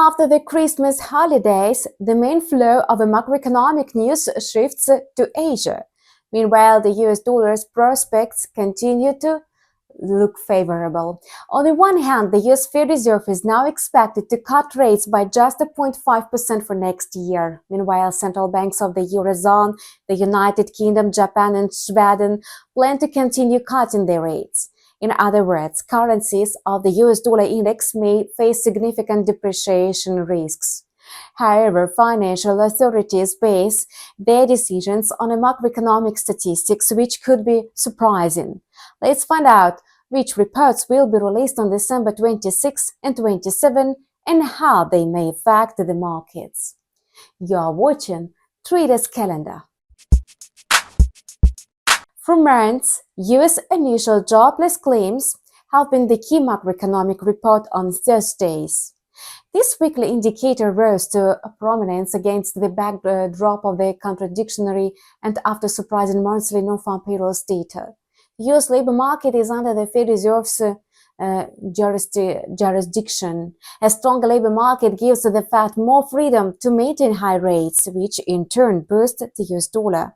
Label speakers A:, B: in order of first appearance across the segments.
A: After the Christmas holidays, the main flow of macroeconomic news shifts to Asia. Meanwhile, the US dollar's prospects continue to look favorable. On the one hand, the US Federal Reserve is now expected to cut rates by just 0.5% for next year. Meanwhile, central banks of the eurozone, the United Kingdom, Japan, and Sweden plan to continue cutting their rates. In other words, currencies of the US dollar index may face significant depreciation risks. However, financial authorities base their decisions on a macroeconomic statistics, which could be surprising. Let's find out which reports will be released on December 26 and 27 and how they may affect the markets. You are watching Traders Calendar. For months, U.S. initial jobless claims have been the key macroeconomic report on Thursdays. This weekly indicator rose to prominence against the backdrop of the contradictory and after surprising monthly non-farm payrolls data. The U.S. labor market is under the Federal Reserve's jurisdiction. A strong labor market gives the Fed more freedom to maintain high rates, which in turn boosts the U.S. dollar.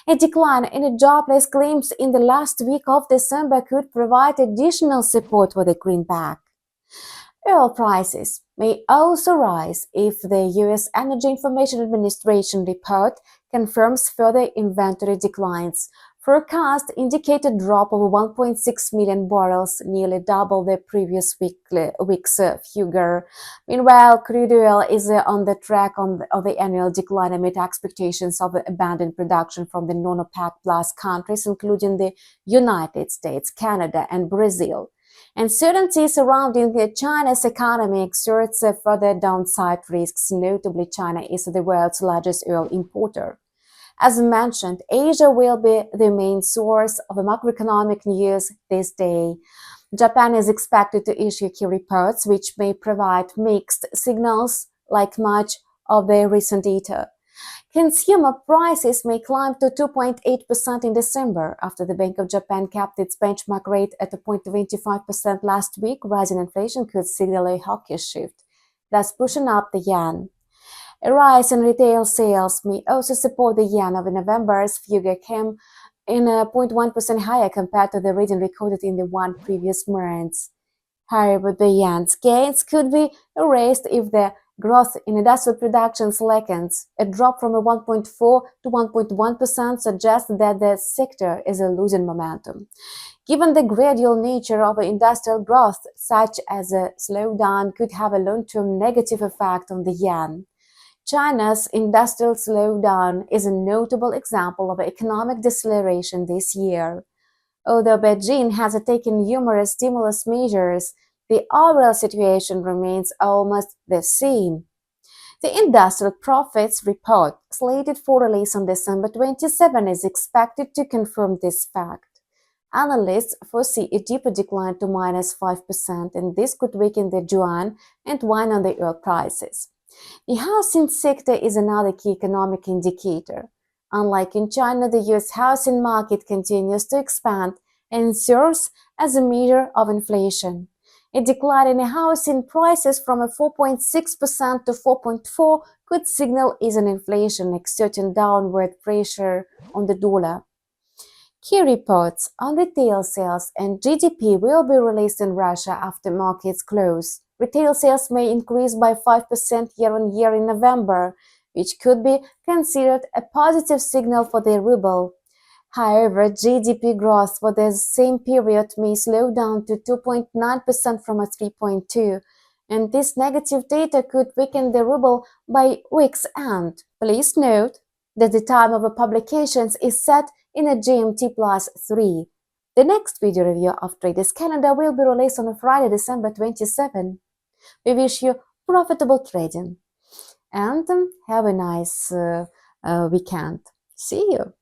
A: A decline in the jobless claims in the last week of December could provide additional support for the greenback. Oil prices may also rise if the U.S. Energy Information Administration report confirms further inventory declines. Forecasts indicate a drop of 1.6 million barrels, nearly double the previous week's figure. Meanwhile, crude oil is on the track of the annual decline amid expectations of abandoned production from the non-OPEC plus countries, including the United States, Canada, and Brazil. Uncertainty surrounding China's economy exerts further downside risks. Notably, China is the world's largest oil importer. As mentioned, Asia will be the main source of macroeconomic news this day. Japan is expected to issue key reports, which may provide mixed signals like much of the recent data. Consumer prices may climb to 2.8% in December after the Bank of Japan capped its benchmark rate at 0.25% last week. Rising inflation could signal a hawkish shift, thus pushing up the yen. A rise in retail sales may also support the yen. Of November's figure came in 0.1% higher compared to the reading recorded in the one previous month. However, the yen's gains could be erased if the growth in industrial production slackens. A drop from 1.4 to 1.1% suggests that the sector is losing momentum. Given the gradual nature of industrial growth, such as a slowdown could have a long-term negative effect on the yen. China's industrial slowdown is a notable example of economic deceleration this year. Although Beijing has taken numerous stimulus measures, the overall situation remains almost the same. The Industrial Profits Report, slated for release on December 27, is expected to confirm this fact. Analysts foresee a deeper decline to -5%, and this could weaken the yuan and weigh on the oil prices. The housing sector is another key economic indicator. Unlike in China, the U.S. housing market continues to expand and serves as a measure of inflation. A decline in housing prices from 4.6% to 4.4% could signal easing inflation, exerting downward pressure on the dollar. Key reports on retail sales and GDP will be released in Russia after markets close. Retail sales may increase by 5% year-on-year in November, which could be considered a positive signal for the ruble. However, GDP growth for the same period may slow down to 2.9% from 3.2%, and this negative data could weaken the ruble by week's end. Please note that the time of publications is set in a GMT +3. The next video review of Traders Calendar will be released on Friday, December 27. We wish you profitable trading and have a nice weekend. See you!